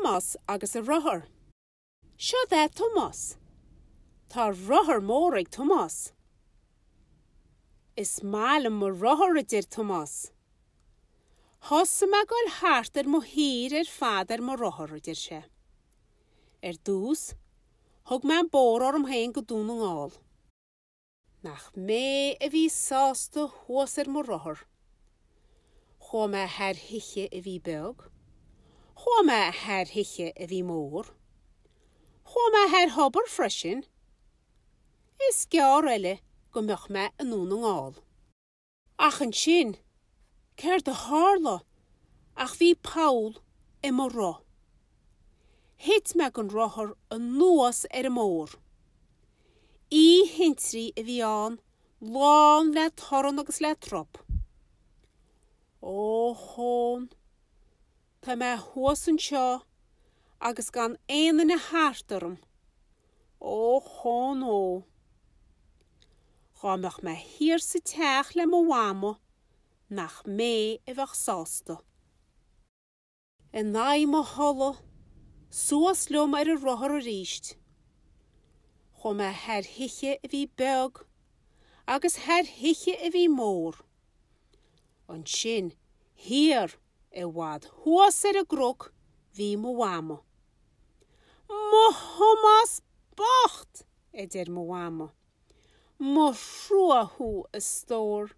Thomas agus a rothair. Seo dá Thomas. Tá rothair mór ag Thomas. Is mála mo rothair a dir Thomas. Thosa me goil háartar mo hir fadar mo rothair a dir sé. Dús, thug me an bór orm hain go dún an ngáil. Nach mé a bhí sásta thuasar mo rothair. Chó me thar hiche a bhí beg. Chó me thar hiche a bhí mór. Chó me thar hobar freisin. Is gear eile go meach me an nún an ngáil. Ach an sin, ceir de hála, ach bhí Paul I mo ro. Hit me an rothair an nuas a mór. Í hintrí a bhí an, lán le thoran agus le trop. Ó hón, tá me thuas an seo, agus gan éana na háartarm. Ó hón ó. Chámach me hir sa teach le mo wamo, nach mé a bheith sásta. Naim mo holla, suas lom a rothair a ríist. Chó me thar hiche a bhí beg, agus thar hiche a bhí mór. An sin, hir a bhd thuas a grog bhí mo wamo. Mo Thomas bocht, a dir mo wamo. Mo shrua hu a stór.